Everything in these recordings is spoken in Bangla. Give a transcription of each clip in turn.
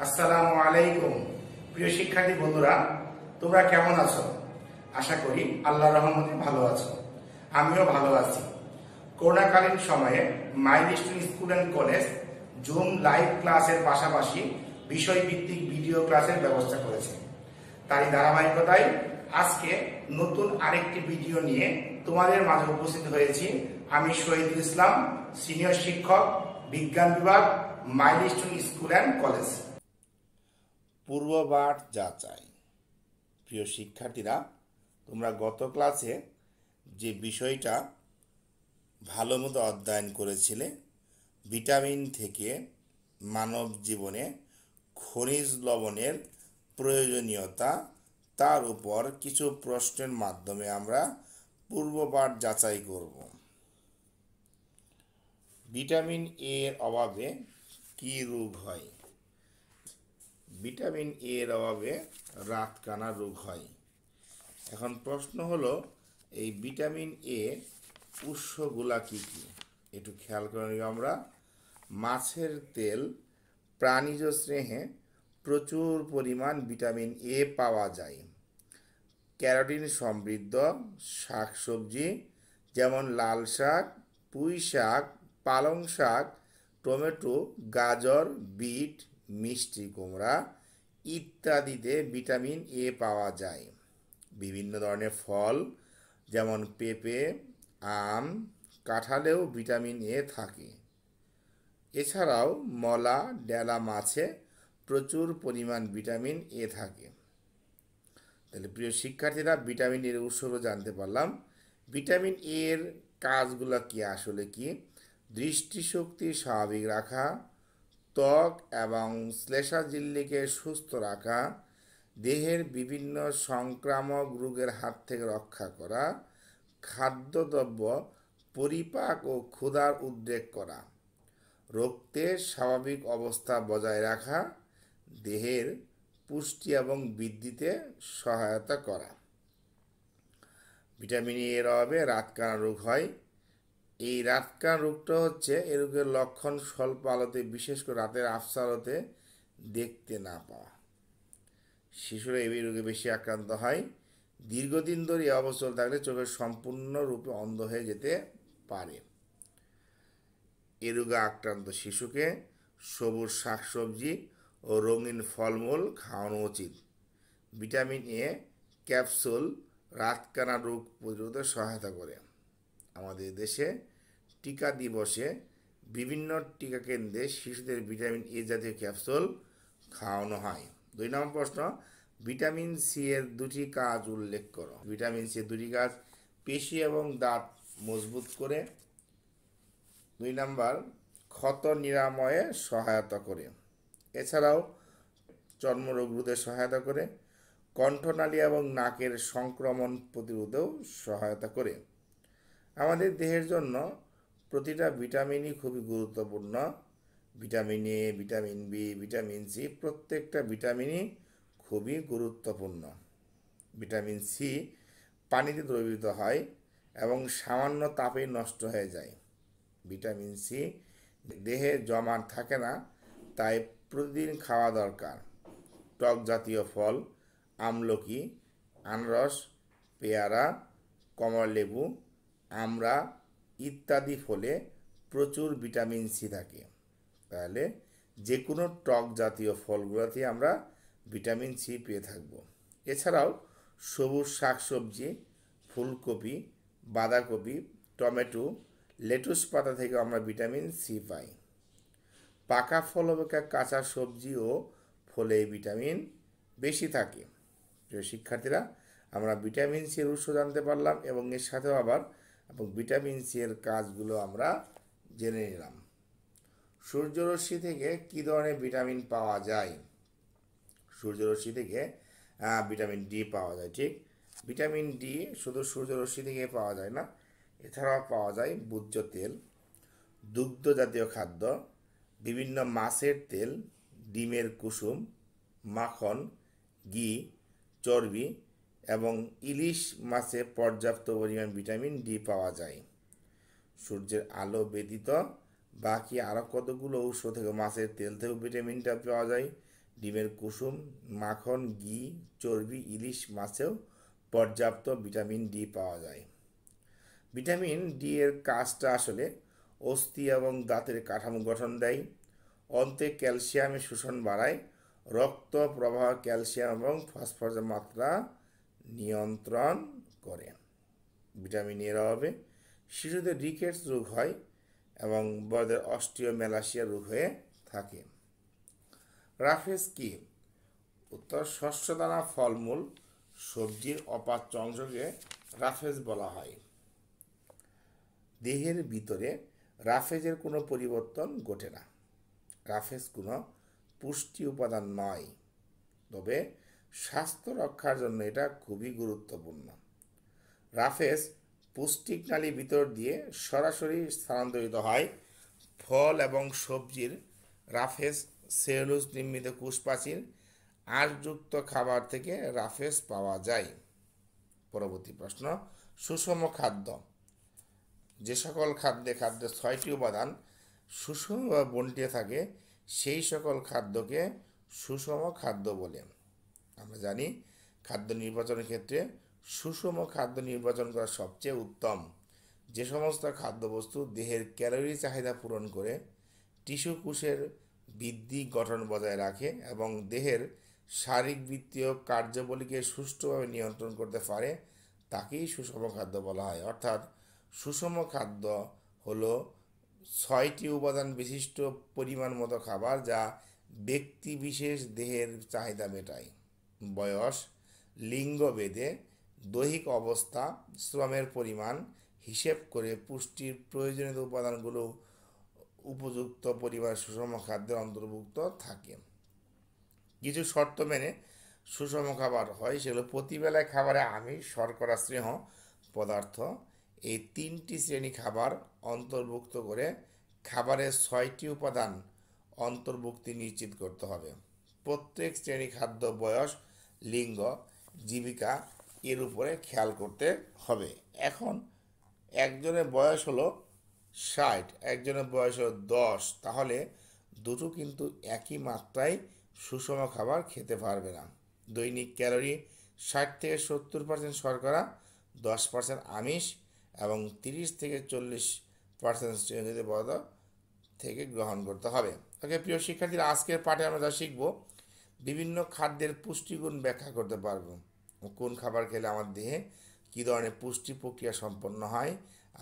আসসালামু আলাইকুম। প্রিয় শিক্ষার্থী বন্ধুরা, তোমরা কেমন আছো? আশা করি আল্লাহর রহমতে ভালো আছো। আমিও ভালো আছি। করোনাকালীন সময়ে milestone school and college zoom live ক্লাসের পাশাপাশি বিষয়ভিত্তিক ভিডিও ক্লাসের ব্যবস্থা করেছে। তারই ধারাবাহিকতায় আজকে নতুন আরেকটি ভিডিও নিয়ে তোমাদের মাঝে উপস্থিত হয়েছি। আমি শহীদুল ইসলাম, সিনিয়র শিক্ষক, বিজ্ঞান বিভাগ, মাইলস্টোন স্কুল অ্যান্ড কলেজ। পূর্বপাঠ যাচাই। প্রিয় শিক্ষার্থীরা, তোমরা গত ক্লাসে যে বিষয়টা ভালো মতো অধ্যয়ন করেছিলে, ভিটামিন থেকে মানব জীবনে খনিজ লবণের প্রয়োজনীয়তা, তার উপর কিছু প্রশ্নের মাধ্যমে আমরা পূর্বপাঠ যাচাই করব। ভিটামিন এর অভাবে কি রোগ হয়? ভিটামিন এর অভাবে রাতকানা রোগ হয়। এখন প্রশ্ন হলো, এই ভিটামিন এ উৎসগুলা কি কি? একটু খেয়াল করে নিব আমরা। মাছের তেল, প্রাণীজ স্নেহে প্রচুর পরিমাণ ভিটামিন এ পাওয়া যায়। ক্যারোটিন সমৃদ্ধ শাকসবজি যেমন লাল শাক, পুঁই শাক, পালং শাক, টমেটো, গাজর, বিট, মিষ্টি কুমড়া ইত্যাদিতে ভিটামিন এ পাওয়া যায়। বিভিন্ন ধরনের ফল যেমন পেঁপে, আম, কাঁঠালেও ভিটামিন এ থাকে। এছাড়াও মলা, ডেলা মাছে প্রচুর পরিমাণ ভিটামিন এ থাকে। তাহলে প্রিয় শিক্ষার্থীরা, ভিটামিন এর উৎসগুলো জানতে পারলাম। ভিটামিন এর কাজগুলো কি আসলে কি? দৃষ্টিশক্তি স্বাভাবিক রাখা, ত্বক এবং শ্লেষ্মাঝিল্লিকে সুস্থ রাখা, দেহের বিভিন্ন সংক্রামক রোগের হাত থেকে রক্ষা করা, খাদ্যদ্রব্য পরিপাক ও ক্ষুধার উদ্রেক করা, রক্তের স্বাভাবিক অবস্থা বজায় রাখা, দেহের পুষ্টি এবং বৃদ্ধিতে সহায়তা করা। ভিটামিন এর অভাবে রাতকানা রোগ হয়। এই রাতকানা রোগটা হচ্ছে, এ রোগের লক্ষণ স্বল্প আলোতে, বিশেষ করে রাতের আবছা আলোতে দেখতে না পাওয়া। শিশুরা এই রোগে বেশি আক্রান্ত হয়। দীর্ঘদিন ধরে এই অবস্থা থাকলে চোখের সম্পূর্ণরূপে অন্ধ হয়ে যেতে পারে। এ রোগে আক্রান্ত শিশুকে সবুজ শাকসবজি ও রঙিন ফলমূল খাওয়ানো উচিত। ভিটামিন এ ক্যাপসুল রাতকানা রোগ প্রতিরোধে সহায়তা করে। আমাদের দেশে টিকা দিবসে বিভিন্ন টিকা কেন্দ্রে শিশুদের ভিটামিন এ জাতীয় ক্যাপসুল খাওয়ানো হয়। 2 নম্বর প্রশ্ন, ভিটামিন সি এর দুটি কাজ উল্লেখ করো। ভিটামিন সি এর দুটি কাজ: পেশি এবং দাঁত মজবুত করে। 2 নম্বর, ক্ষত নিরাময়ে সহায়তা করে। এছাড়াও চর্মরোগ রোধে সহায়তা করে, কণ্ঠনালী এবং নাকের সংক্রমণ প্রতিরোধেও সহায়তা করে। আমাদের দেহের জন্য প্রতিটা ভিটামিনই খুবই গুরুত্বপূর্ণ। Vitamin A, vitamin B, vitamin C, প্রত্যেকটা ভিটামিনই খুবই গুরুত্বপূর্ণ। ভিটামিন সি পানিতে দ্রবীভূত হয় এবং সামান্য তাপে নষ্ট হয়ে যায়। ভিটামিন সি দেহে জমা থাকে না, তাই প্রতিদিন খাওয়া দরকার। টক জাতীয় ফল, আমলকি, আনারস, পেয়ারা, কমলালেবু, আমড়া ইত্যাদি ফলে প্রচুর ভিটামিন সি থাকে। তাহলে যে কোনো টক জাতীয় ফলগুলোতে আমরা ভিটামিন সি পেয়ে থাকব। এছাড়াও সবুজ শাকসবজি, ফুলকপি, বাঁধাকপি, টমেটো, লেটুস পাতা থেকে আমরা ভিটামিন সি পাই। পাকা ফল অপেক্ষা কাঁচা সবজি ও ফলে ভিটামিন বেশি থাকে। প্রিয় শিক্ষার্থীরা, আমরা ভিটামিন সি এর উৎস জানতে পারলাম এবং এর সাথেও আবার ভিটামিন সি এর কাজগুলো আমরা জেনে নিলাম। সূর্যরশ্মি থেকে কী ধরনের ভিটামিন পাওয়া যায়? সূর্যরশ্মি থেকে ভিটামিন ডি পাওয়া যায়। ঠিক, ভিটামিন ডি শুধু সূর্যরশ্মি থেকে পাওয়া যায় না, এছাড়াও পাওয়া যায় ভোজ্য তেল, দুগ্ধ জাতীয় খাদ্য, বিভিন্ন মাছের তেল, ডিমের কুসুম, মাখন, ঘি, চর্বি এবং ইলিশ মাছে পর্যাপ্ত পরিমাণ ভিটামিন ডি পাওয়া যায়। সূর্যের আলো ব্যতীত বাকি আরও কতগুলো উৎস থেকে, মাছের তেল থেকেও ভিটামিনটা পাওয়া যায়, ডিমের কুসুম, মাখন, ঘি, চর্বি, ইলিশ মাছেও পর্যাপ্ত ভিটামিন ডি পাওয়া যায়। ভিটামিন ডি এর কাজটা আসলে অস্থি এবং দাঁতের কাঠামো গঠন দেয়, অন্তে ক্যালসিয়ামের শোষণ বাড়ায়, রক্ত প্রবাহ, ক্যালসিয়াম এবং ফসফরাসের মাত্রা নিয়ন্ত্রণ করে। ভিটামিন এর অভাবে শিশুদের রিকেটস রোগ হয় এবং বড়দের অস্টিওমেলাসিয়া রোগ হয়ে থাকে। রাফেজ কি? উত্তর: শস্যদানা, ফলমূল, সবজির অপাচ্য অংশকে রাফেজ বলা হয়। দেহের ভিতরে রাফেজের কোনো পরিবর্তন ঘটে না। রাফেজ কোনো পুষ্টি উপাদান নয়, তবে স্বাস্থ্য রক্ষার জন্য এটা খুবই গুরুত্বপূর্ণ। রাফেজ পুষ্টিক নালীর ভিতর দিয়ে সরাসরি স্থানান্তরিত হয়। ফল এবং সবজির রাফেজ সেলুলোজ নির্মিত কোষপ্রাচীর, আঁশযুক্ত খাবার থেকে রাফেজ পাওয়া যায়। পরবর্তী প্রশ্ন: সুষম খাদ্য। যে সকল খাদ্যের 6টি উপাদান সুষমভাবে বন্টিয়ে থাকে সেই সকল খাদ্যকে সুষম খাদ্য বলে। আমরা জানি খাদ্য নির্বাচনের ক্ষেত্রে সুষম খাদ্য নির্বাচন করা সবচেয়ে উত্তম। যে সমস্ত খাদ্যবস্তু দেহের ক্যালোরি চাহিদা পূরণ করে, টিস্যু কোষের বৃদ্ধি গঠন বজায় রাখে এবং দেহের শারীরবৃত্তীয় কার্যাবলীকে সুষ্ঠুভাবে নিয়ন্ত্রণ করতে পারে, তাকেই সুষম খাদ্য বলা হয়। অর্থাৎ সুষম খাদ্য হলো 6টি উপাদান বিশিষ্ট পরিমাণ মতো খাবার যা ব্যক্তি বিশেষ দেহের চাহিদা মেটায়। বয়স, লিঙ্গ ভেদে, দৈহিক অবস্থা, শ্রমের পরিমাণ হিসেব করে পুষ্টির প্রয়োজনীয় উপাদানগুলো উপযুক্ত পরিমাণ সুষম খাদ্যের অন্তর্ভুক্ত থাকে। কিছু শর্ত মেনে সুষম খাবার হয়, সেগুলো প্রতিবেলায় খাবারে আমিষ, শর্করা, স্নেহ পদার্থ, এই 3টি শ্রেণী খাবার অন্তর্ভুক্ত করে খাবারের 6টি উপাদান অন্তর্ভুক্তি নিশ্চিত করতে হবে। প্রত্যেক শ্রেণী খাদ্য, বয়স, লিঙ্গ, জীবিকা এর উপরে খেয়াল করতে হবে। এখন একজনের বয়স হলো 60, একজনের বয়স হলো 10, তাহলে দুটো কিন্তু একই মাত্রায় সুষম খাবার খেতে পারবে না। দৈনিক ক্যালোরি 60 থেকে 70% শর্করা, 10% আমিষ এবং 30 থেকে 40% স্নেহজাতীয় পদার্থ থেকে গ্রহণ করতে হবে। ওকে প্রিয় শিক্ষার্থীরা, আজকের পাঠে আমরা যা শিখব, বিভিন্ন খাদ্যের পুষ্টিগুণ ব্যাখ্যা করতে পারবো। কোন খাবার খেলে আমার দেহে কী ধরনের পুষ্টি প্রক্রিয়া সম্পন্ন হয়,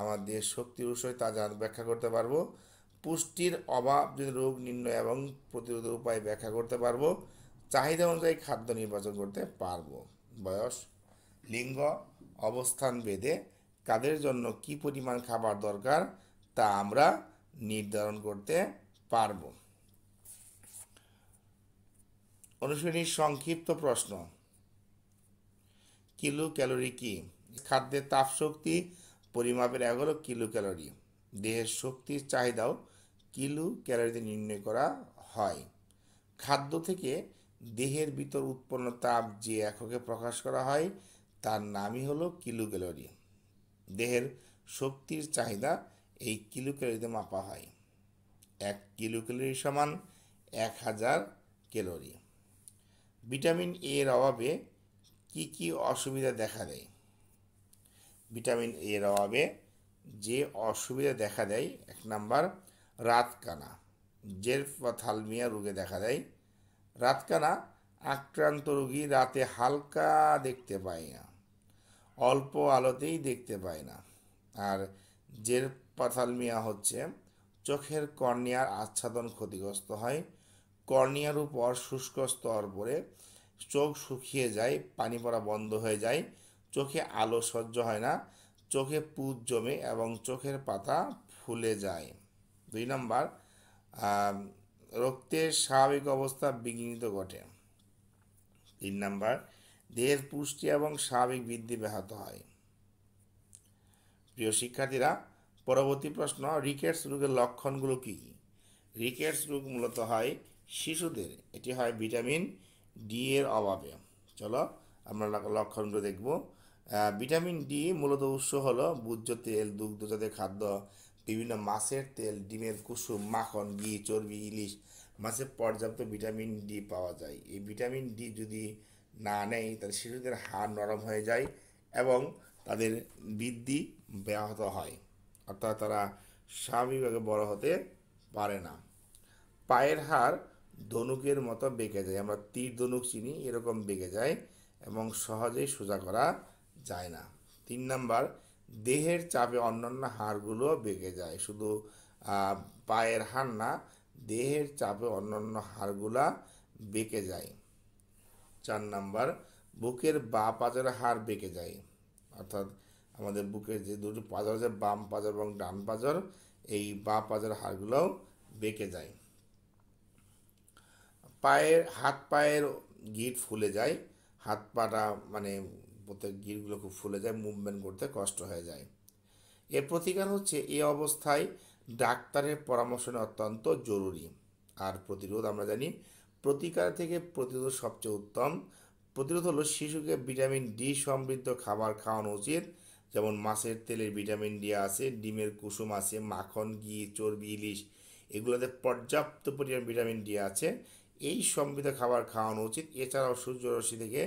আমার দেহের শক্তির উৎস তা ব্যাখ্যা করতে পারবো। পুষ্টির অভাব যদি রোগ নির্ণয় এবং প্রতিরোধের উপায় ব্যাখ্যা করতে পারবো। চাহিদা অনুযায়ী খাদ্য নির্বাচন করতে পারবো। বয়স, লিঙ্গ, অবস্থান ভেদে কাদের জন্য কী পরিমাণ খাবার দরকার তা আমরা নির্ধারণ করতে পারবো। অনুশীলনীর সংক্ষিপ্ত প্রশ্ন: কিলো ক্যালোরি কি? খাদ্যের তাপশক্তি পরিমাপের এক হলো কিলো ক্যালোরি। দেহের শক্তির চাহিদাও কিলো ক্যালোরিতে নির্ণয় করা হয়। খাদ্য থেকে দেহের ভিতর উৎপন্ন তাপ যে এককে প্রকাশ করা হয় তার নামই হলো কিলো ক্যালোরি। দেহের শক্তির চাহিদা এই কিলো ক্যালোরিতে মাপা হয়। 1 কিলো ক্যালোরি সমান 1000 ক্যালোরি। ভিটামিন এ এর অভাবে কি কি অসুবিধা দেখা দেয়? ভিটামিন এ এর অভাবে যে অসুবিধা দেখা দেয়, 1 নাম্বার রাতকানা, জেরপ্থ্যালমিয়া রোগে দেখা দেয়। রাতকানা আক্রান্ত রোগী রাতে হালকা দেখতে পায় না, অল্প আলোতেই দেখতে পায় না। আর জেরপ্থ্যালমিয়া হচ্ছে চোখের কর্নিয়ার আচ্ছাদন ক্ষতিগ্রস্ত হয়, কর্নিয়ার উপর শুষ্ক স্তর পড়ে চোখ শুকিয়ে যায়, পানি পড়া বন্ধ হয়ে যায়, চোখে আলো সহ্য হয় না, চোখে পুঁজ জমে এবং চোখের পাতা ফুলে যায়। 2 নম্বর রক্তের স্বাভাবিক অবস্থা বিঘ্নিত ঘটে। 3 নম্বর দেহের পুষ্টি এবং স্বাভাবিক বৃদ্ধি ব্যাহত হয়। প্রিয় শিক্ষার্থীরা, পরবর্তী প্রশ্ন: রিকেটস রোগের লক্ষণগুলো কী কী? রিকেটস রোগ মূলত হয় শিশুদের, এটি হয় ভিটামিন ডি এর অভাবে। চলো আমরা লক্ষণগুলো দেখব। ভিটামিন ডি মূলত উৎস হলো ভোজ্য তেল, দুগ্ধজাত খাদ্য, বিভিন্ন মাছের তেল, ডিমের কুসুম, মাখন, ঘি, চর্বি, ইলিশ মাছে পর্যাপ্ত ভিটামিন ডি পাওয়া যায়। এই ভিটামিন ডি যদি না নেয় তাহলে শিশুদের হাড় নরম হয়ে যায় এবং তাদের বৃদ্ধি ব্যাহত হয়, অর্থাৎ তারা স্বাভাবিকভাবে বড় হতে পারে না। পায়ের হাড় ধনুকের মতো বেঁকে যায়, আমরা তীর ধনুক চিনি, এরকম বেঁকে যায় এবং সহজেই সোজা করা যায় না। 3 নাম্বার, দেহের চাপে অন্যান্য হাড়গুলো বেঁকে যায়, শুধু পায়ের হাড় না, দেহের চাপে অন্যান্য হাড়গুলা বেঁকে যায়। 4 নাম্বার, বুকের বাঁ পাঁজরের হাড় বেঁকে যায়, অর্থাৎ আমাদের বুকের যে দুটো পাঁজর আছে, বাম পাঁজর এবং ডান পাঁজর, এই বাঁ পাঁজরের হাড়গুলোও বেঁকে যায়। হাত পায়ের গিঁট ফুলে যায়, হাত পাটা মানে প্রত্যেক গিঁটগুলো খুব ফুলে যায়, মুভমেন্ট করতে কষ্ট হয়ে যায়। এর প্রতিকার হচ্ছে এই অবস্থায় ডাক্তারের পরামর্শ নেওয়া অত্যন্ত জরুরি। আর প্রতিরোধ আমরা জানি, প্রতিকার থেকে প্রতিরোধ সবচেয়ে উত্তম। প্রতিরোধ হলো শিশুকে ভিটামিন ডি সমৃদ্ধ খাবার খাওয়ানো উচিত, যেমন মাছের তেলের ভিটামিন ডি আছে, ডিমের কুসুম আছে, মাখন, ঘি, চর্বি, ইলিশ, এগুলোতে পর্যাপ্ত পরিমাণ ভিটামিন ডি আছে, এই সমৃদ্ধ খাবার খাওয়ানো উচিত। এছাড়াও সূর্যরশ্মি থেকে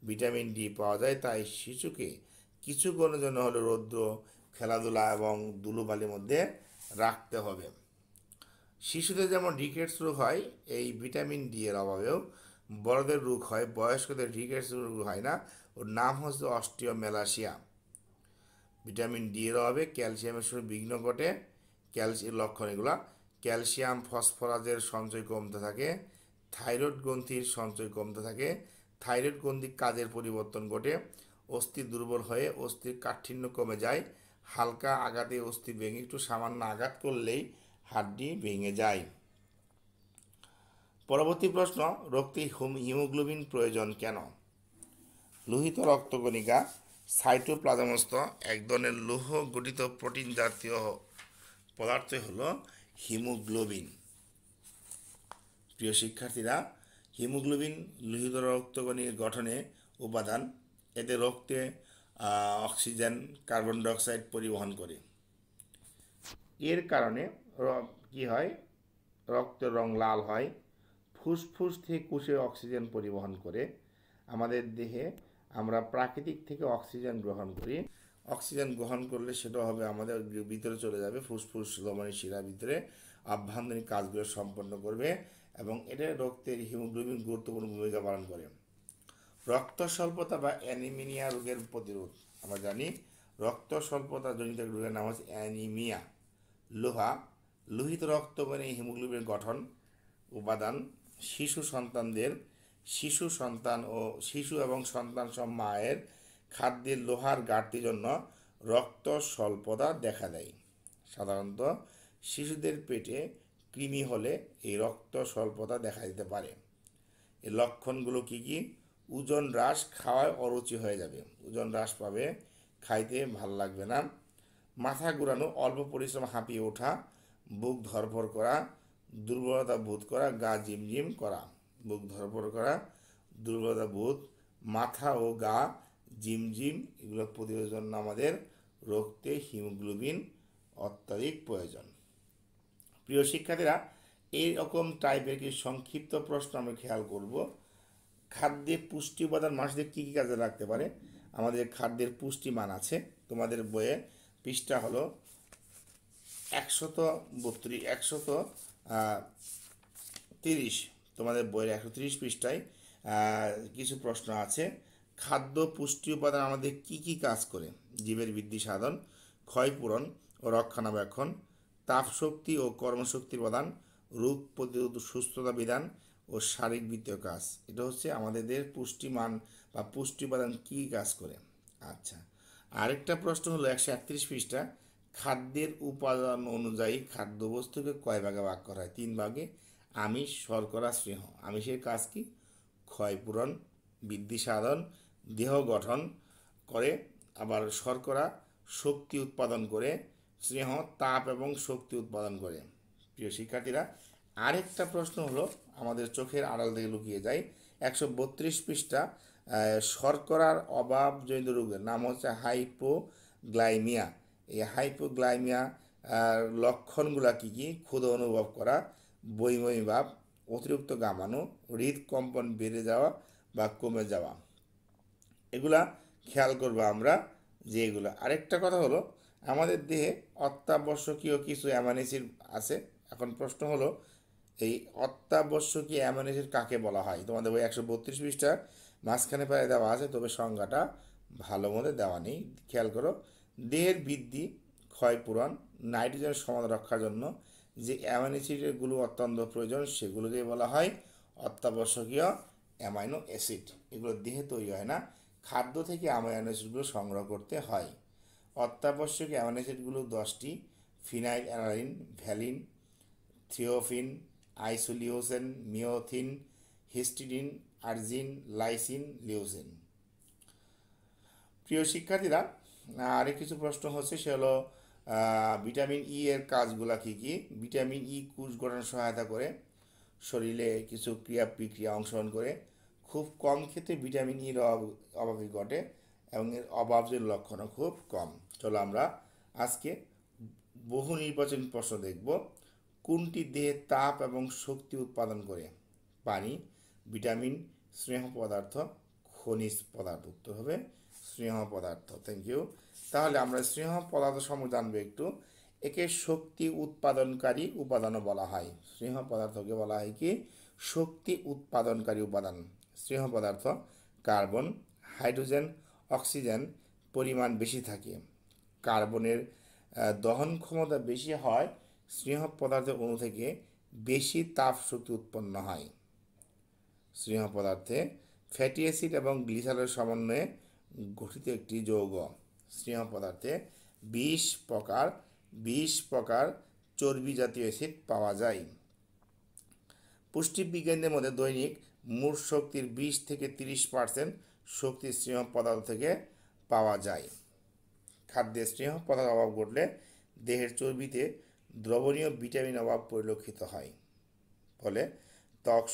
ভিটামিন ডি পাওয়া যায়, তাই শিশুকে কিছুক্ষণের জন্য হলো রৌদ্র, খেলাধুলা এবং ধুলোবালির মধ্যে রাখতে হবে। শিশুদের যেমন রিকেটস রোগ হয়, এই ভিটামিন ডি এর অভাবেও বড়দের রোগ হয়, বয়স্কদের রিকেটস রোগ হয় না, ওর নাম হচ্ছে অস্টিওমেলাসিয়া। ভিটামিন ডি এর অভাবে ক্যালসিয়ামের সঙ্গে বিঘ্ন ঘটে। ক্যালসিয়াম লক্ষণ এগুলা: ক্যালসিয়াম ফসফরাসের সঞ্চয় কমতে থাকে, থাইরয়েড গ্রন্থির সঞ্চয় কমতে থাকে, থাইরয়েড গ্রন্থির কাজের পরিবর্তন ঘটে, অস্থি দুর্বল হয়ে অস্থির কাঠিন্য কমে যায়, হালকা আঘাতে অস্থি ভেঙে, একটু সামান্য আঘাত করলেই হাড্ডি ভেঙে যায়। পরবর্তী প্রশ্ন, রক্তে হিমোগ্লোবিন প্রয়োজন কেন? লোহিত রক্তকণিকা সাইটোপ্লাজমস্থ এক ধরনের লৌহ গঠিত প্রোটিন জাতীয় পদার্থ হলো হিমোগ্লোবিন। প্রিয় শিক্ষার্থীরা, হিমোগ্লোবিন লোহিত রক্তকণিকার গঠনে উপাদান, এতে রক্তে অক্সিজেন, কার্বন ডাইঅক্সাইড পরিবহন করে। এর কারণে কি হয়, রক্তের রং লাল হয়, ফুসফুস থেকে কোষে অক্সিজেন পরিবহন করে। আমাদের দেহে আমরা প্রাকৃতিক থেকে অক্সিজেন গ্রহণ করি, অক্সিজেন গ্রহণ করলে সেটা হবে আমাদের ভিতরে চলে যাবে, ফুসফুস ধমনী শিরার ভিতরে আভ্যন্তরীণ কাজগুলো সম্পন্ন করবে এবং এটা রক্তের হিমোগ্লোবিন গুরুত্বপূর্ণ ভূমিকা পালন করে। রক্ত স্বল্পতা বা অ্যানিমিয়া রোগের প্রতিরোধ, আমরা জানি রক্ত স্বল্পতা জনিত রোগের নাম হচ্ছে অ্যানিমিয়া। লোহিত রক্তকণে হিমোগ্লোবিনের গঠন উপাদান, শিশু এবং সন্তান সব মায়ের খাদ্যের লোহার ঘাটতির জন্য রক্ত স্বল্পতা দেখা দেয়। সাধারণত শিশুদের পেটে কৃমি হলে এই রক্ত স্বল্পতা দেখা দিতে পারে। এর লক্ষণগুলো কি কি? ওজন হ্রাস, খাওয়ায় অরুচি হয়ে যাবে, ওজন হ্রাস পাবে, খাইতে ভাল লাগবে না, মাথা ঘুরানো, অল্প পরিশ্রম হাঁপিয়ে ওঠা, বুক ধরফর করা, দুর্বলতা বোধ করা, গা ঝিমঝিম করা। বুক ধরফর করা, দুর্বলতা বোধ, মাথা ও গা ঝিমঝিম, এগুলো প্রতিরোধের জন্য আমাদের রক্তে হিমোগ্লোবিন অত্যাধিক প্রয়োজন। প্রিয় শিক্ষার্থীরা, এইরকম টাইপের কিছু সংক্ষিপ্ত প্রশ্ন আমরা খেয়াল করব। খাদ্যে পুষ্টি উপাদান মানুষদের কী কী কাজে লাগতে পারে? আমাদের খাদ্যের পুষ্টিমান আছে, তোমাদের বইয়ে পৃষ্ঠা হলো 130, তোমাদের বইয়ের 130 পৃষ্ঠায় কিছু প্রশ্ন আছে। খাদ্য পুষ্টি উপাদান আমাদের কি কি কাজ করে? জীবের বৃদ্ধি সাধন, ক্ষয়পূরণ ও রক্ষণাবেক্ষণ, তাপ শক্তি ও কর্মশক্তির প্রদান, রোগ প্রতিরোধ, সুস্থতা বিধান ও শারীরবৃত্তীয় কাজ। এটা হচ্ছে আমাদের পুষ্টিমান বা পুষ্টি উপাদান কী কাজ করে। আচ্ছা, আরেকটা প্রশ্ন হলো 131 পৃষ্ঠা, খাদ্যের উপাদান অনুযায়ী খাদ্যবস্তুকে কয় ভাগে ভাগ করা হয়? 3 ভাগে। আমিষ, শর্করা, স্নেহ। আমিষের কাজ কি? ক্ষয়পূরণ, বৃদ্ধি সাধন, দেহ গঠন করে, আবার শর্করা শক্তি উৎপাদন করে, স্নেহ তাপ এবং শক্তি উৎপাদন করে। প্রিয় শিক্ষার্থীরা, আরেকটা প্রশ্ন হলো আমাদের চোখের আড়াল থেকে লুকিয়ে যায়, 132 পৃষ্ঠা, শর্করার অভাবজনিত রোগের নাম হচ্ছে হাইপোগ্লাইমিয়া। এই হাইপোগ্লাইমিয়া লক্ষণগুলো কী কী? ক্ষুধা অনুভব করা, বমিবমি ভাব, অতিরিক্ত ঘামানো, হৃদকম্পন বেড়ে যাওয়া বা কমে যাওয়া, এগুলা খেয়াল করবো আমরা যে এগুলো। আরেকটা কথা হলো, আমাদের দেহে অত্যাবশ্যকীয় কিছু অ্যামাইনো অ্যাসিড আছে। এখন প্রশ্ন হলো, এই অত্যাবশ্যকীয় অ্যামাইনো অ্যাসিড কাকে বলা হয়? তোমাদের বই 132 পৃষ্ঠা মাঝখানে প্রায় দেওয়া আছে, তবে সংজ্ঞাটা ভালো মতো দেওয়া নেই, খেয়াল করো। দেহের বৃদ্ধি, ক্ষয়পূরণ, নাইট্রোজেন সমান রক্ষার জন্য যে অ্যামাইনো অ্যাসিডগুলো অত্যন্ত প্রয়োজন সেগুলোকে বলা হয় অত্যাবশ্যকীয় অ্যামাইনো অ্যাসিড। এগুলো দেহে তৈরি হয় না, খাদ্য থেকে অ্যামাইনো অ্যাসিডগুলো সংগ্রহ করতে হয়। অত্যাবশ্যকীয় অ্যামাইনো অ্যাসিডগুলো 10টি: phenyl alanine, valine, threonine, isoleucine, methionine, histidine, arginine, lysine, leucine. প্রিয় শিক্ষার্থীরা, আরেক কিছু প্রশ্ন হচ্ছে, সে হলো ভিটামিন ই এর কাজগুলা কী কী? ভিটামিন ই কোষ গঠনে সহায়তা করে, শরীরে কিছু ক্রিয়া বিক্রিয়া অংশগ্রহণ করে, খুব কম ক্ষেত্রে ভিটামিন ইর অভাবে ঘটে এবং এর অভাবের লক্ষণও খুব কম। চলো আমরা আজকে বহু নির্বাচনী প্রশ্ন দেখব। কোনটি দেহে তাপ এবং শক্তি উৎপাদন করে? পানি, ভিটামিন, স্নেহ পদার্থ, খনিজ পদার্থ। উত্তর হবে স্নেহ পদার্থ। Thank you. তাহলে আমরা স্নেহ পদার্থ সম্বন্ধে জানবো একটু। একে শক্তি উৎপাদনকারী উপাদানও বলা হয়। স্নেহ পদার্থকে বলা হয় কি? শক্তি উৎপাদনকারী উপাদান। স্নেহ পদার্থ কার্বন, হাইড্রোজেন, অক্সিজেন পরিমাণ বেশি থাকে। কার্বনের দহন ক্ষমতা বেশি হয়, স্নেহ পদার্থের অণু থেকে বেশি তাপ শক্তি উৎপন্ন হয়। স্নেহ পদার্থে ফ্যাটি অ্যাসিড এবং গ্লিসারলের সমন্বয়ে গঠিত একটি যৌগ। স্নেহ পদার্থে 20 প্রকার চর্বি জাতীয় অ্যাসিড পাওয়া যায়। পুষ্টিবিজ্ঞানীদের মধ্যে দৈনিক মোট শক্তির 20 থেকে 30% শক্তি স্নেহ পদার্থ থেকে পাওয়া যায়। খাদ্যে স্নেহ পদার্থ অভাব ঘটলে দেহের চর্বিতে দ্রবণীয় ভিটামিন অভাব পরিলক্ষিত হয়, ফলে ত্বক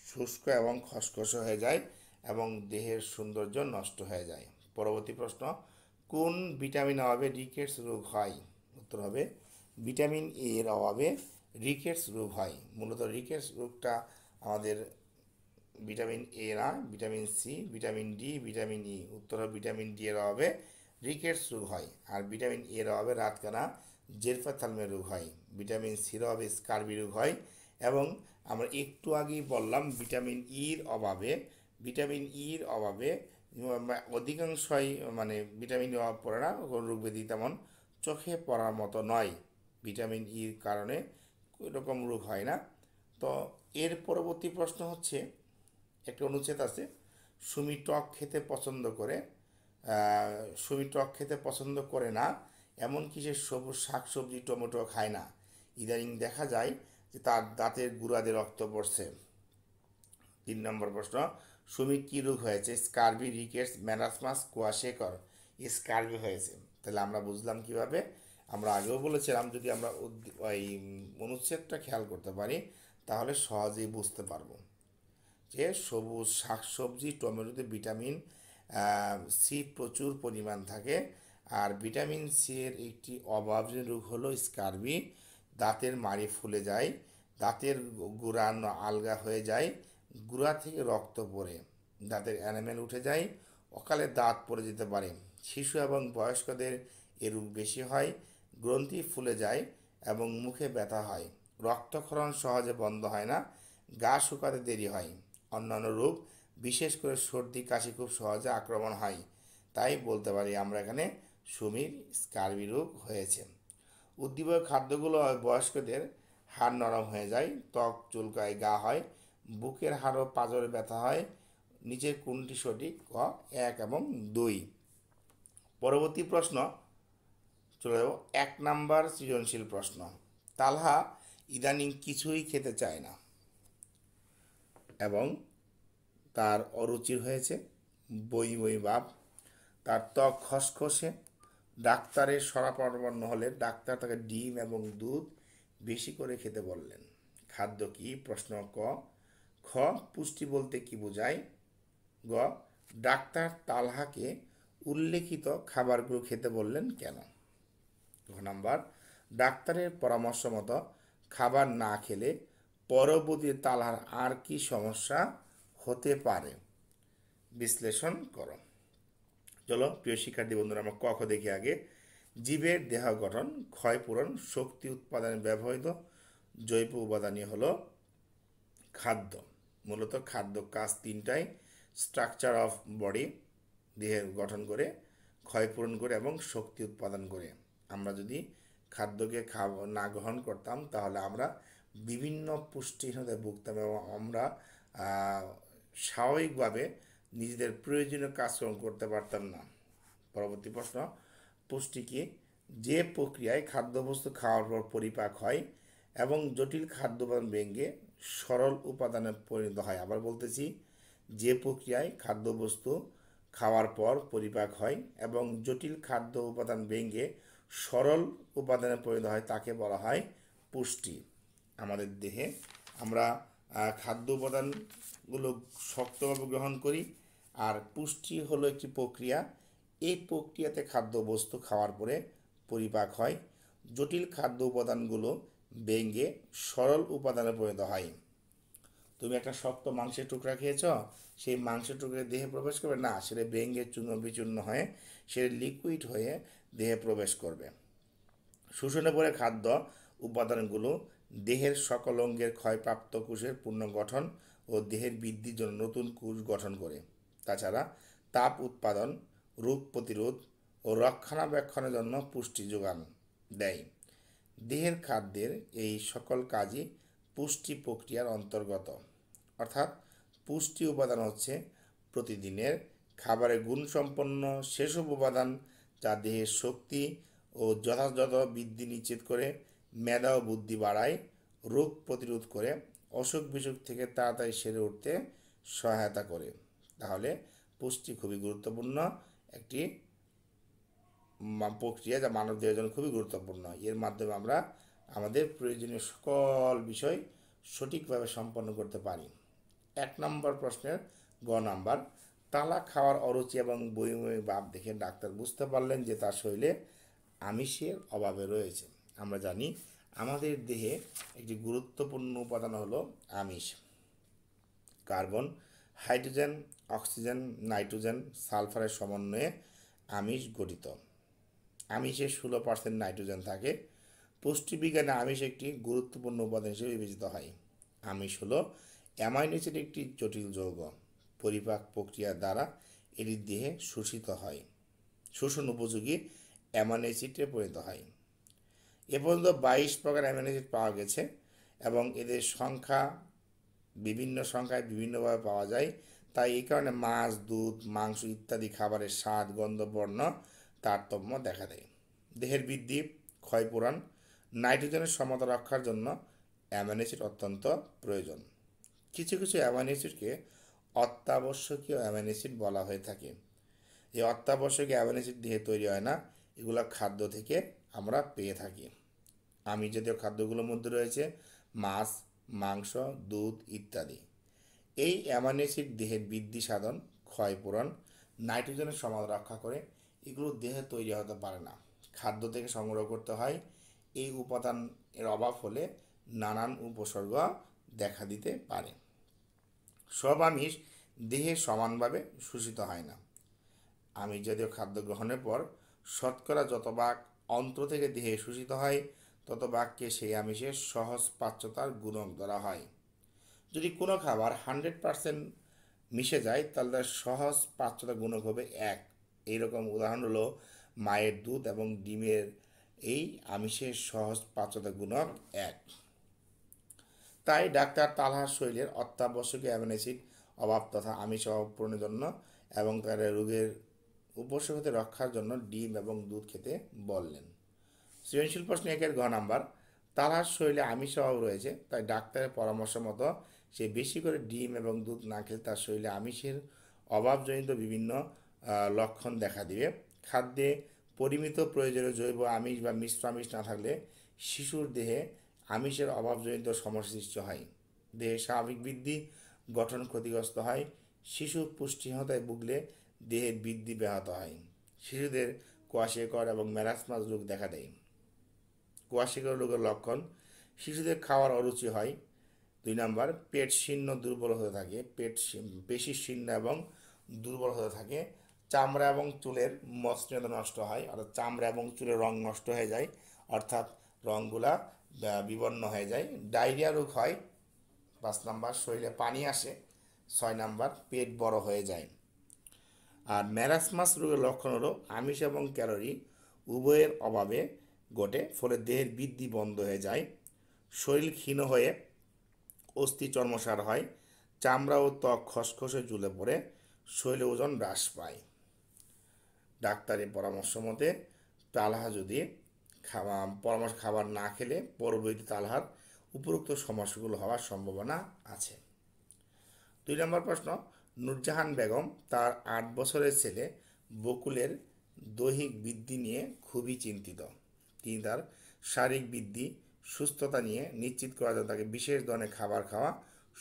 শুষ্ক এবং খসখসে হয়ে যায় এবং দেহের সৌন্দর্য নষ্ট হয়ে যায়। পরবর্তী প্রশ্ন, কোন ভিটামিন অভাবে রিকেটস রোগ হয়? উত্তর হবে ভিটামিন এ এর অভাবে রিকেটস রোগ হয়। মূলত রিকেটস রোগটা আমাদের ভিটামিন এ না, vitamin C, vitamin D, vitamin E. উত্তর হবে ভিটামিন ডি এর অভাবে রিকেটস রোগ হয়। আর ভিটামিন এর অভাবে রাতকানা জেরফাথালমিয়া রোগ হয়। ভিটামিন সির অভাবে স্কার্বি রোগ হয়। এবং আমরা একটু আগেই বললাম ভিটামিন ইর অভাবে অধিকাংশই ভিটামিন অভাব পড়ে না, রোগ ব্যাধি তেমন চোখে পড়ার মতো নয়। ভিটামিন ইর কারণে এরকম রোগ হয় না। তো এর পরবর্তী প্রশ্ন হচ্ছে, একটা অনুচ্ছেদ আছে, সুমি টক খেতে পছন্দ করে। সুমি টক খেতে পছন্দ করে না, এমনকি সে সবুজ শাকসবজি টমেটো খায় না। ইদানিং দেখা যায় যে তার দাঁতের গুঁড়াতে রক্ত পড়ছে। 3 নম্বর প্রশ্ন, সুমির কী রোগ হয়েছে? Scurvy, rickets, marasmus, kwashiorkor. Scurvy হয়েছে। তাহলে আমরা বুঝলাম কিভাবে? আমরা আগেও বলেছিলাম, যদি আমরা ওই অনুচ্ছেদটা খেয়াল করতে পারি তাহলে সহজেই বুঝতে পারবো যে সবুজ শাকসবজি টমেটোতে ভিটামিন সি প্রচুর পরিমাণ থাকে। আর ভিটামিন সি এর একটি অভাবজনিত রোগ হলো স্কার্বি। দাঁতের মাড়ি ফুলে যায়, দাঁতের গুঁড়া আলগা হয়ে যায়, গুঁড়া থেকে রক্ত পড়ে, দাঁতের এনামেল উঠে যায়, অকালে দাঁত পড়ে যেতে পারে। শিশু এবং বয়স্কদের এ রোগ বেশি হয়, গ্রন্থি ফুলে যায় এবং মুখে ব্যথা হয়, রক্তক্ষরণ সহজে বন্ধ হয় না, গা শুকাতে দেরি হয়। অন্যান্য রোগ, বিশেষ করে সর্দি কাশি খুব সহজে আক্রমণ হয়। তাই বলতে পারি আমরা এখানে সুমির স্কার্বি রোগ হয়েছে। উদ্দীপক খাদ্যগুলো বয়স্কদের হাড় নরম হয়ে যায়, ত্বক চুলকায়, গা হয়, বুকের হাড় ও পাঁজরে ব্যথা হয়। নিচের কোনটি সঠিক? ক 1 এবং 2। পরবর্তী প্রশ্ন চলে যাব 1 নাম্বার সৃজনশীল প্রশ্ন। তালহা ইদানিং কিছুই খেতে চায় না এবং তার অরুচি হয়েছে, বই বই ভাব, তার ত্বক খসখসে। ডাক্তারের শরণাপন্ন হলে ডাক্তার তাকে ডিম এবং দুধ বেশি করে খেতে বললেন। খাদ্য কি? প্রশ্ন ক। খ পুষ্টি বলতে কি বোঝায়? গ ডাক্তার তালহাকে উল্লেখিত খাবারগুলো খেতে বললেন কেন? ঘ নাম্বার, ডাক্তারের পরামর্শ মতো খাবার না খেলে পরবর্তীতে তালহার আর কি সমস্যা হতে পারে বিশ্লেষণ করো। চলো প্রিয় শিক্ষার্থী বন্ধুরা, আমরা ক খ দেখি আগে। জীবের দেহ গঠন, ক্ষয়পূরণ, শক্তি উৎপাদনে ব্যবহৃত জৈব উপাদানই হলো খাদ্য। মূলত খাদ্য কাজ তিনটাই: স্ট্রাকচার অফ বডি, দেহের গঠন করে, ক্ষয়পূরণ করে এবং শক্তি উৎপাদন করে। আমরা যদি খাদ্যকে না গ্রহণ করতাম তাহলে আমরা বিভিন্ন পুষ্টিহীনতায় ভুগতাম এবং আমরা স্বাভাবিকভাবে নিজেদের প্রয়োজনীয় কাজকর্ম করতে পারতাম না। পরবর্তী প্রশ্ন, পুষ্টি কি? যে প্রক্রিয়ায় খাদ্যবস্তু খাওয়ার পর পরিপাক হয় এবং জটিল খাদ্য উপাদান ভেঙে সরল উপাদানে পরিণত হয়। আবার বলতেছি, যে প্রক্রিয়ায় খাদ্যবস্তু খাওয়ার পর পরিপাক হয় এবং জটিল খাদ্য উপাদান ভেঙে সরল উপাদানে পরিণত হয় তাকে বলা হয় পুষ্টি। আমাদের দেহে আমরা খাদ্য উপাদানগুলো শক্তভাবে গ্রহণ করি, আর পুষ্টি হলো একটি প্রক্রিয়া। এই প্রক্রিয়াতে খাদ্যবস্তু খাওয়ার পরে পরিপাক হয়, জটিল খাদ্য উপাদানগুলো ভেঙে সরল উপাদানে পরিণত হয়। তুমি একটা শক্ত মাংসের টুকরা খেয়েছ, সেই মাংসের টুকরা দেহে প্রবেশ করবে না, সেটা ভেঙে চূর্ণ বিচূর্ণ হয়ে সেটা লিকুইড হয়ে দেহে প্রবেশ করবে। শোষণে পড়ে খাদ্য উপাদানগুলো দেহের সকল অঙ্গের ক্ষয়প্রাপ্ত কোষের পুনর্গঠন ও দেহের বৃদ্ধির জন্য নতুন কোষ গঠন করে। তাছাড়া তাপ উৎপাদন, রোগ প্রতিরোধ ও রক্ষণাবেক্ষণের জন্য পুষ্টি যোগান দেয়। দেহের খাদ্যের এই সকল কাজই পুষ্টি প্রক্রিয়ার অন্তর্গত। অর্থাৎ পুষ্টি উপাদান হচ্ছে প্রতিদিনের খাবারের গুণসম্পন্ন সেসব উপাদান যা দেহের শক্তি ও যথাযথ বৃদ্ধি নিশ্চিত করে, মেধা ও বুদ্ধি বাড়ায়, রোগ প্রতিরোধ করে, অসুখ বিসুখ থেকে তাড়াতাড়ি সেরে উঠতে সহায়তা করে। তাহলে পুষ্টি খুবই গুরুত্বপূর্ণ একটি প্রক্রিয়া যা মানব দেহের জন্য খুবই গুরুত্বপূর্ণ। এর মাধ্যমে আমরা আমাদের প্রয়োজনীয় সকল বিষয় সঠিকভাবে সম্পন্ন করতে পারি। 1 নম্বর প্রশ্নের গ নাম্বার, তালা খাওয়ার অরুচি এবং বমি বমি ভাব দেখে ডাক্তার বুঝতে পারলেন যে তার শরীরে আমিষের অভাবে রয়েছে। আমরা জানি আমাদের দেহে একটি গুরুত্বপূর্ণ উপাদান হলো আমিষ। কার্বন, হাইড্রোজেন, অক্সিজেন, নাইট্রোজেন, সালফারের সমন্বয়ে আমিষ গঠিত। আমিষে 16% নাইট্রোজেন থাকে। পুষ্টিবিজ্ঞানে আমিষ একটি গুরুত্বপূর্ণ উপাদান হিসেবে বিবেচিত হয়। আমিষ হলো অ্যামাইনো অ্যাসিড একটি জটিল যৌগ। পরিপাক প্রক্রিয়ার দ্বারা এটি দেহে শোষিত হয়, শোষণ উপযোগী অ্যামাইনো অ্যাসিডে পরিণত হয়। এ পর্যন্ত 22 প্রকার অ্যামাইনো অ্যাসিড পাওয়া গেছে এবং এদের সংখ্যা বিভিন্ন সংখ্যায় বিভিন্নভাবে পাওয়া যায়। তাই এই কারণে মাছ, দুধ, মাংস ইত্যাদি খাবারের স্বাদ, গন্ধ, বর্ণ তারতম্য দেখা দেয়। দেহের বৃদ্ধি, ক্ষয়পূরণ, নাইট্রোজেনের সমতা রক্ষার জন্য অ্যামাইনো অ্যাসিড অত্যন্ত প্রয়োজন। কিছু কিছু অ্যামাইনো অ্যাসিডকে অত্যাবশ্যকীয় অ্যামাইনো অ্যাসিড বলা হয়ে থাকে। এই অত্যাবশ্যকীয় অ্যামাইনো অ্যাসিড দেহে তৈরি হয় না, এগুলো খাদ্য থেকে আমরা পেয়ে থাকি। আমিষ জাতীয় খাদ্যগুলোর মধ্যে রয়েছে মাছ, মাংস, দুধ ইত্যাদি। এই অ্যামাইনো অ্যাসিড দেহের বৃদ্ধি সাধন, ক্ষয়পূরণ, নাইট্রোজেনের সমতা রক্ষা করে। এগুলো দেহে তৈরি হতে পারে না, খাদ্য থেকে সংগ্রহ করতে হয়। এই উপাদানের অভাব হলে নানান উপসর্গ দেখা দিতে পারে। সব আমিষ দেহে সমানভাবে শোষিত হয় না। আমিষ জাতীয় খাদ্য গ্রহণের পর শতকরা যত ভাগ অন্ত্র থেকে দেহে শোষিত হয় তত ভাগকে সেই আমিষের সহজ পাচ্যতার গুণক ধরা হয়। যদি কোনো খাবার 100% মিশে যায় তাহলে তার সহজ পাচ্যতা গুণক হবে 1। এইরকম উদাহরণ হলো মায়ের দুধ এবং ডিমের এই আমিষের সহজ পাচ্যতা গুণক 1। তাই ডাক্তার তালহার শরীরের অত্যাবশ্যকীয় অ্যামাইনো অ্যাসিড অভাব তথা আমিষ অভাব পূরণের জন্য এবং তার রোগের উপসর্গ হতে রক্ষার জন্য ডিম এবং দুধ খেতে বললেন। সৃজনশীল প্রশ্ন 1-এর ঘ নাম্বার, তালহার শরীরে আমিষ অভাব রয়েছে, তাই ডাক্তারের পরামর্শ মতো সে বেশি করে ডিম এবং দুধ না খেলে তার শরীরে আমিষের অভাবজনিত বিভিন্ন লক্ষণ দেখা দিবে। খাদ্যে পরিমিত প্রয়োজনীয় জৈব আমিষ বা মিশ্র আমিষ না থাকলে শিশুর দেহে আমিষের অভাবজনিত সমস্যা সৃষ্টি হয়। দেহে স্বাভাবিক বৃদ্ধি, গঠন ক্ষতিগ্রস্ত হয়। শিশু পুষ্টিহীনতায় ভুগলে দেহের বৃদ্ধি ব্যাহত হয়। শিশুদের কোয়াশিয়কর এবং ম্যারাসমাস রোগ দেখা দেয়। কোয়াশিয়কর রোগের লক্ষণ: শিশুদের খাওয়ার অরুচি হয়, 2 নাম্বার পেট শীর্ণ দুর্বল হতে থাকে, পেশি শীর্ণ এবং দুর্বল হতে থাকে। চামড়া এবং চুলের মসৃণতা নষ্ট হয়, অর্থাৎ চামড়া এবং চুলের রং নষ্ট হয়ে যায়, অর্থাৎ রঙগুলা বিবর্ণ হয়ে যায়। ডায়রিয়া রোগ হয়। 5 নাম্বার শরীরে পানি আসে। 6 নাম্বার পেট বড় হয়ে যায়। আর ম্যারাসমাস রোগের লক্ষণ হলো আমিষ এবং ক্যালোরি উভয়ের অভাবে ঘটে, ফলে দেহের বৃদ্ধি বন্ধ হয়ে যায়, শরীর ক্ষীণ হয়ে অস্থি চর্মসার হয়, চামড়া ও ত্বক খসখসে ঝুলে পড়ে, শরীরে ওজন হ্রাস পায়। ডাক্তারের পরামর্শ মতে তালহা যদি খাবার না খেলে পরবর্তী তালহার উপরোক্ত সমস্যাগুলো হওয়ার সম্ভাবনা আছে। 2 নম্বর প্রশ্ন, নূরজাহান বেগম তার 8 বছরের ছেলে বকুলের দৈহিক বৃদ্ধি নিয়ে খুবই চিন্তিত। তিনি তার শারীরিক বৃদ্ধি সুস্থতা নিয়ে নিশ্চিত করার জন্য তাকে বিশেষ ধরনের খাবার খাওয়া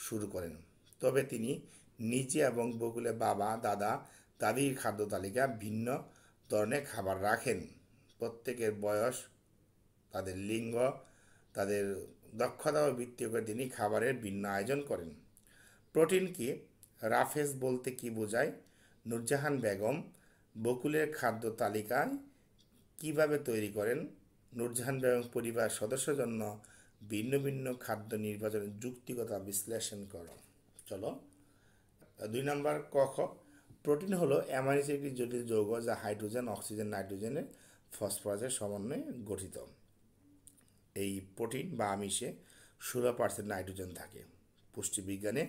শুরু করেন। তবে তিনি নিজে এবং বকুলের বাবা, দাদা, দাদির খাদ্য তালিকা ভিন্ন ধরনের খাবার রাখেন। প্রত্যেকের বয়স, তাদের লিঙ্গ, তাদের দক্ষতা ও ভিত্তি করে তিনি খাবারের ভিন্ন আয়োজন করেন। প্রোটিন কি? রাফেজ বলতে কি বোঝায়? নূরজাহান বেগম বকুলের খাদ্য তালিকায় কিভাবে তৈরি করেন? নূরজাহান বেগম পরিবার সদস্যের জন্য ভিন্ন ভিন্ন খাদ্য নির্বাচনের যুক্তিকতা বিশ্লেষণ করো। চলো 2 নম্বর ক খ, প্রোটিন হলো অ্যামাইনো অ্যাসিড একটি জটিল যৌগ যা হাইড্রোজেন, অক্সিজেন, নাইট্রোজেনের ফসফরাসের সমন্বয়ে গঠিত। এই প্রোটিন বা আমিষে 16% নাইট্রোজেন থাকে। পুষ্টিবিজ্ঞানে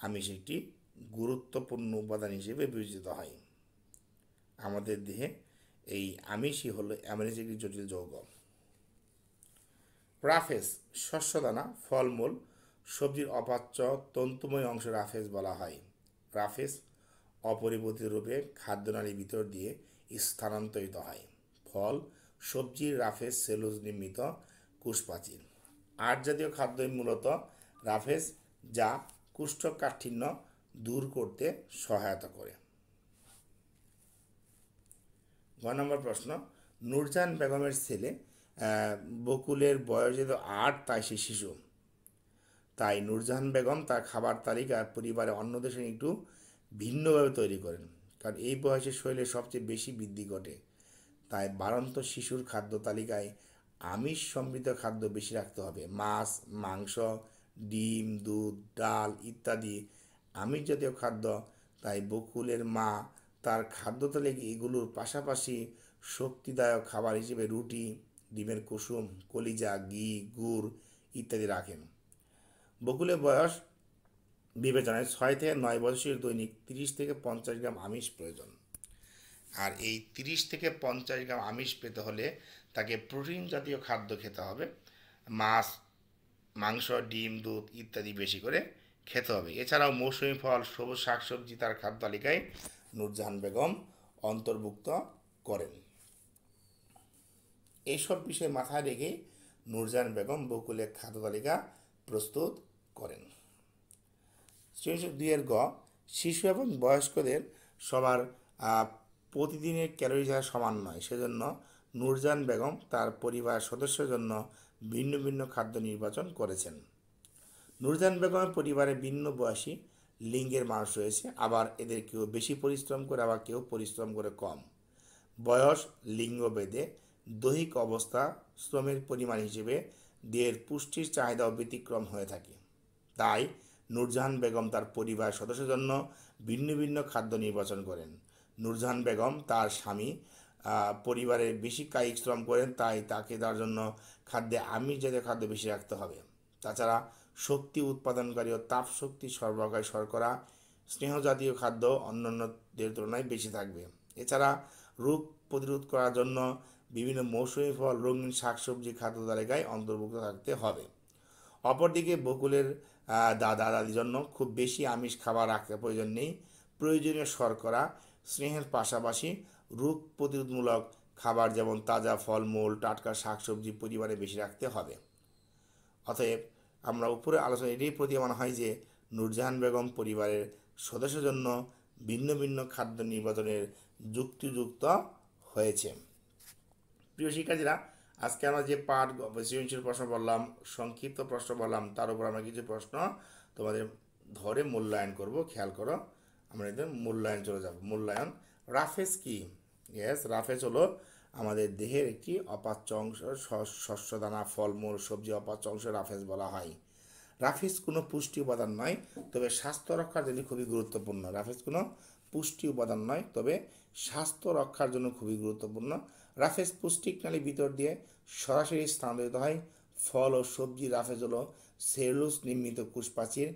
আমিষ একটি গুরুত্বপূর্ণ উপাদান হিসেবে বিবেচিত হয়। আমাদের দেহে এই আমিষই হলো অ্যামাইনো অ্যাসিড একটি জটিল যৌগ। রাফেজ শস্যদানা, ফলমূল, সবজির অপাচ্য তন্তুময় অংশ রাফেজ বলা হয়। রাফেজ অপরিবর্তিত রূপে খাদ্যনালীর ভিতর দিয়ে স্থানান্তরিত হয়। ফল, সবজির রাফেজ সেলুলোজ নির্মিত কোষপ্রাচীর। 8 জাতীয় খাদ্যই মূলত রাফেজ, যা কোষ্ঠকাঠিন্য দূর করতে সহায়তা করে। 9 নম্বর প্রশ্ন, নূরজাহান বেগমের ছেলে বকুলের বয়স যেহেতু 8, তাই সে শিশু। তাই নূরজাহান বেগম তার খাবার তালিকা পরিবারের অন্যদের সঙ্গে একটু ভিন্নভাবে তৈরি করেন, কারণ এই বয়সে শরীরে সবচেয়ে বেশি বৃদ্ধি ঘটে। তাই বাড়ন্ত শিশুর খাদ্য তালিকায় আমিষ সমৃদ্ধ খাদ্য বেশি রাখতে হবে। মাছ, মাংস, ডিম, দুধ, ডাল ইত্যাদি আমিষ জাতীয় খাদ্য। তাই বকুলের মা তার খাদ্য তালিকায় এগুলোর পাশাপাশি শক্তিদায়ক খাবার হিসেবে রুটি, ডিমের কুসুম, কলিজা, ঘি, গুড় ইত্যাদি রাখেন। বকুলের বয়স বিবেচনায় 6 থেকে 9 বছরের দৈনিক 30 থেকে 50 গ্রাম আমিষ প্রয়োজন। আর এই 30 থেকে 50 গ্রাম আমিষ পেতে হলে তাকে প্রোটিন জাতীয় খাদ্য খেতে হবে। মাছ, মাংস, ডিম, দুধ ইত্যাদি বেশি করে খেতে হবে। এছাড়াও মৌসুমি ফল, সবুজ শাকসবজি তার খাদ্য তালিকায় নূরজাহান বেগম অন্তর্ভুক্ত করেন। এইসব বিষয় মাথায় রেখে নূরজাহান বেগম বকুলের খাদ্য তালিকা প্রস্তুত করেন। শ্রেণী 2 গ, শিশু এবং বয়স্কদের সবার প্রতিদিনের ক্যালোরি যারা সমান নয়, সেজন্য নূরজাহান বেগম তার পরিবার সদস্যের জন্য ভিন্ন ভিন্ন খাদ্য নির্বাচন করেছেন। নূরজাহান বেগমের পরিবারে ভিন্ন বয়সী লিঙ্গের মানুষ রয়েছে, আবার এদের কেউ বেশি পরিশ্রম করে, আবার কেউ পরিশ্রম করে কম। বয়স, লিঙ্গ ভেদে দৈহিক অবস্থা, শ্রমের পরিমাণ হিসেবে দেহের পুষ্টির চাহিদা ব্যতিক্রম হয়ে থাকে। তাই নূরজাহান বেগম তার পরিবার সদস্যের জন্য ভিন্ন ভিন্ন খাদ্য নির্বাচন করেন। নূরজাহান বেগম তার স্বামী পরিবারে বেশি কায়িক শ্রম করেন, তাই তাকে তার জন্য খাদ্যে আমিষ জাতীয় খাদ্য বেশি রাখতে হবে। তাছাড়া শক্তি উৎপাদনকারী ও তাপ শক্তি সরবরাহকারী শর্করা, স্নেহ জাতীয় খাদ্য অন্যান্যদের তুলনায় বেশি থাকবে। এছাড়া রোগ প্রতিরোধ করার জন্য বিভিন্ন মৌসুমি ফল, রঙিন শাকসবজি খাদ্য তালিকায় অন্তর্ভুক্ত থাকতে হবে। অপরদিকে বকুলের দাদা দাদির জন্য খুব বেশি আমিষ খাবার রাখতে প্রয়োজন নেই। প্রয়োজনীয় শর্করা, স্নেহের পাশাপাশি রোগ প্রতিরোধমূলক খাবার যেমন তাজা ফলমূল, টাটকা শাকসবজি পরিবারে বেশি রাখতে হবে। অতএব আমরা উপরে আলোচনা এটাই প্রতীয়মান হয় যে নূরজাহান বেগম পরিবারের সদস্যের জন্য ভিন্ন ভিন্ন খাদ্য নির্বাচনের যুক্তিযুক্ত হয়েছে। প্রিয় শিক্ষার্থীরা, আজকে আমরা যে পাঠ সৃজনশীল প্রশ্ন বললাম, সংক্ষিপ্ত প্রশ্ন বললাম, তার উপর আমরা কিছু প্রশ্ন তোমাদের ধরে মূল্যায়ন করব। খেয়াল করো, আমরা এদের মূল্যায়ন চলে যাব। মূল্যায়ন। রাফেজ কি? ইয়েস, রাফেজ হলো আমাদের দেহের একটি অপাচ্য অংশ। শস্য দানা, ফলমূল, সবজি অপাচ্য অংশ রাফেজ বলা হয়। রাফেজ কোনো পুষ্টি উপাদান নয়, তবে স্বাস্থ্য রক্ষার জন্য খুবই গুরুত্বপূর্ণ। রাফেজ কোনো পুষ্টি উপাদান নয়, তবে স্বাস্থ্য রক্ষার জন্য খুবই গুরুত্বপূর্ণ। রাফেজ পুষ্টিক নালীর ভিতর দিয়ে সরাসরি স্থানান্তরিত হয়। ফল ও সবজি রাফেজ হলো সেলুলোজ নির্মিত কোষপ্রাচীর।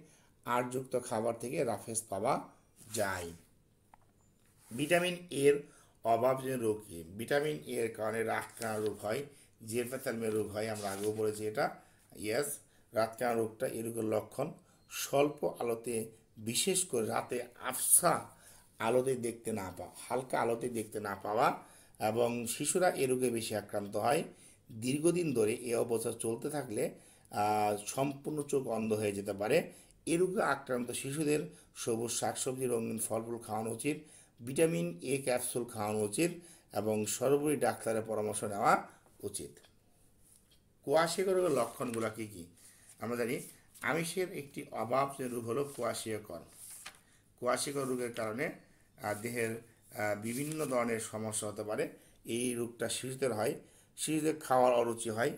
আঁশযুক্ত খাবার থেকে রাফেজ পাওয়া যায়। ভিটামিন এর অভাবজনিত রোগ কি? ভিটামিন এর কারণে রাতকানা রোগ হয়, জেরপ্যাথ্যালমিয়া রোগ হয়, আমরা আগেও বলেছি এটা। ইয়েস, রাতকানা রোগটা এই রোগের লক্ষণ। স্বল্প আলোতে, বিশেষ করে রাতে আবছা আলোতে দেখতে না পাওয়া, হালকা আলোতে দেখতে না পাওয়া, এবং শিশুরা এ রোগে বেশি আক্রান্ত হয়। দীর্ঘদিন ধরে এ অবস্থা চলতে থাকলে সম্পূর্ণ চোখ অন্ধ হয়ে যেতে পারে। এ রোগে আক্রান্ত শিশুদের সবুজ শাকসবজি, রঙিন ফলফুল খাওয়ানো উচিত। ভিটামিন এ ক্যাপসুল খাওয়ানো উচিত এবং সর্বোপরি ডাক্তারের পরামর্শ নেওয়া উচিত। কোয়াশিয়কর রোগের লক্ষণগুলো কী কী? আমরা জানি আমিষের একটি অভাবজনিত রোগ হলো কোয়াশিয়কর। কোয়াশিয়কর রোগের কারণে দেহের বিভিন্ন ধরনের সমস্যা হতে পারে। এই রোগটা শিশুদের হয়। শিশুদের খাওয়ার অরুচি হয়,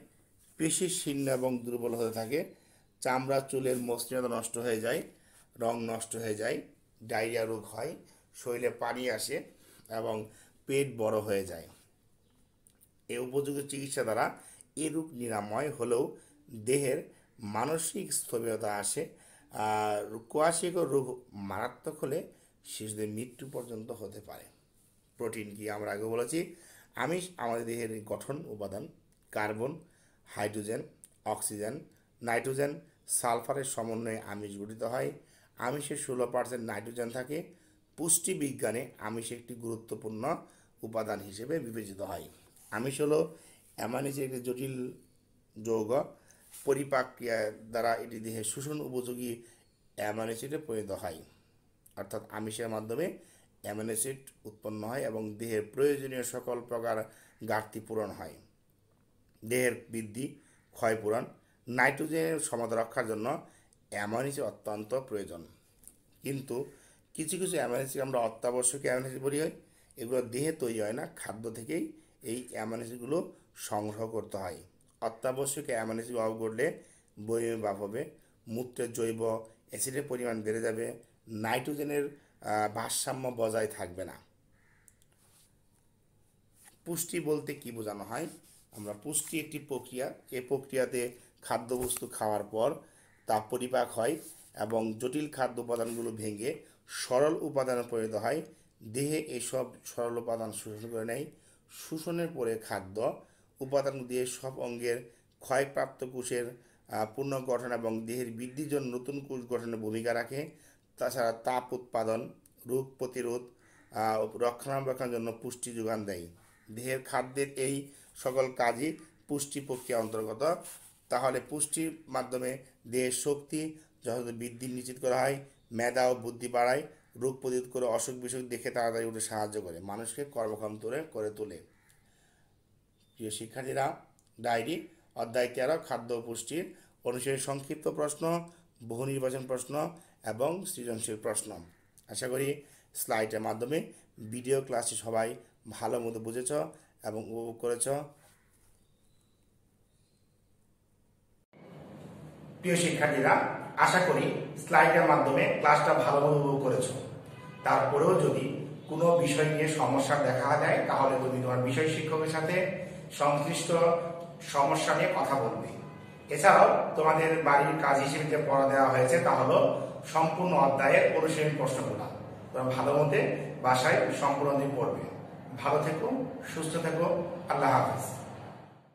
পেশি শীর্ণ এবং দুর্বল হতে থাকে, চামড়া চুলের মসৃণতা নষ্ট হয়ে যায়, রং নষ্ট হয়ে যায়, ডায়রিয়া রোগ হয়, শরীরে পানি আসে এবং পেট বড় হয়ে যায়। এই উপযুক্ত চিকিৎসা দ্বারা এ রোগ নিরাময় হলেও দেহের মানসিক স্থবিরতা আসে। কোয়াশিয়কর রোগ মারাত্মক হলে শিশুদের মৃত্যু পর্যন্ত হতে পারে। প্রোটিন কি? আমরা আগে বলেছি আমিষ আমাদের দেহের গঠন উপাদান। কার্বন, হাইড্রোজেন, অক্সিজেন, নাইট্রোজেন, সালফারের সমন্বয়ে আমিষ গঠিত হয়। আমিষে 16% নাইট্রোজেন থাকে। পুষ্টি বিজ্ঞানে আমিষ একটি গুরুত্বপূর্ণ উপাদান হিসেবে বিবেচিত হয়। আমিষ হলো অ্যামাইনো অ্যাসিডের একটি জটিল যৌগ। পরিপাক ক্রিয়া দ্বারা এটি দেহের শোষণ উপযোগী অ্যামাইনো অ্যাসিডে পরিণত হয়। অর্থাৎ আমিষের মাধ্যমে অ্যামাইনো অ্যাসিড উৎপন্ন হয় এবং দেহের প্রয়োজনীয় সকল প্রকার ঘাটতি পূরণ হয়। দেহের বৃদ্ধি, ক্ষয়পূরণ, নাইট্রোজেনের সমতা রক্ষার জন্য অ্যামাইনো অ্যাসিড অত্যন্ত প্রয়োজন। কিন্তু কিছু কিছু অ্যামাইনো অ্যাসিড আমরা অত্যাবশ্যকীয় অ্যামাইনো অ্যাসিড বলি হয়, এগুলো দেহে তৈরি হয় না, খাদ্য থেকেই এই অ্যামাইনো অ্যাসিডগুলো সংগ্রহ করতে হয়। অত্যাবশ্যকীয় অ্যামাইনো অ্যাসিড অভাব ঘটলে বমি ভাব হবে, মূত্রের জৈব অ্যাসিডের পরিমাণ বেড়ে যাবে, নাইট্রোজেনের ভারসাম্য বজায় থাকবে না। পুষ্টি বলতে কি বোঝানো হয়? আমরা পুষ্টি একটি প্রক্রিয়া। এই প্রক্রিয়াতে খাদ্যবস্তু খাওয়ার পর তা পরিপাক হয় এবং জটিল খাদ্য উপাদানগুলো ভেঙে সরল উপাদানে পরিণত হয়। দেহে এসব সরল উপাদান শোষণ করে নেয়। শোষণের পরে খাদ্য উপাদান দিয়ে সব অঙ্গের ক্ষয়প্রাপ্ত কোষের পুনর্গঠন এবং দেহের বৃদ্ধির জন্য নতুন কোষ গঠনে ভূমিকা রাখে। তাছাড়া তাপ উৎপাদন, রোগ প্রতিরোধ, রক্ষণাবেক্ষণের জন্য পুষ্টি যোগান দেয়। দেহের খাদ্যের এই সকল কাজই পুষ্টি প্রক্রিয়া অন্তর্গত। তাহলে পুষ্টির মাধ্যমে দেহের শক্তি যথাযথ বৃদ্ধি নিশ্চিত করা হয়, মেধা ও বুদ্ধি বাড়ায়, রোগ প্রতিরোধ করে, অসুখ বিসুখ দেখে তাড়াতাড়ি উঠে সাহায্য করে, মানুষকে কর্মক্ষম করে তোলে। প্রিয় শিক্ষার্থীরা, ডায়েরি অধ্যায় 13 খাদ্য ও পুষ্টির অনুসারে সংক্ষিপ্ত প্রশ্ন, বহু নির্বাচন প্রশ্ন এবং সৃজনশীল প্রশ্ন। আশা করি স্লাইডের মাধ্যমে ভিডিও ক্লাসটি সবাই ভালো মতো বুঝেছ এবং উপভোগ করেছ। প্রিয় শিক্ষার্থীরা, আশা করি স্লাইডের মাধ্যমে ক্লাসটা ভালোভাবে উপভোগ করেছ। তারপরেও যদি কোনো বিষয় নিয়ে সমস্যা দেখা যায় তাহলে তুমি তোমার বিষয় শিক্ষকের সাথে সংশ্লিষ্ট সমস্যা নিয়ে কথা বলবে। এছাড়াও তোমাদের বাড়ির কাজ হিসেবে যে পড়া দেওয়া হয়েছে তা হলো সম্পূর্ণ অধ্যায়ের অনুশীলনী প্রশ্নগুলো। তোমরা ভালো মতে বাসায় সম্পূর্ণ দিন পড়বে। ভালো থেকো, সুস্থ থেকো, আল্লাহ হাফেজ।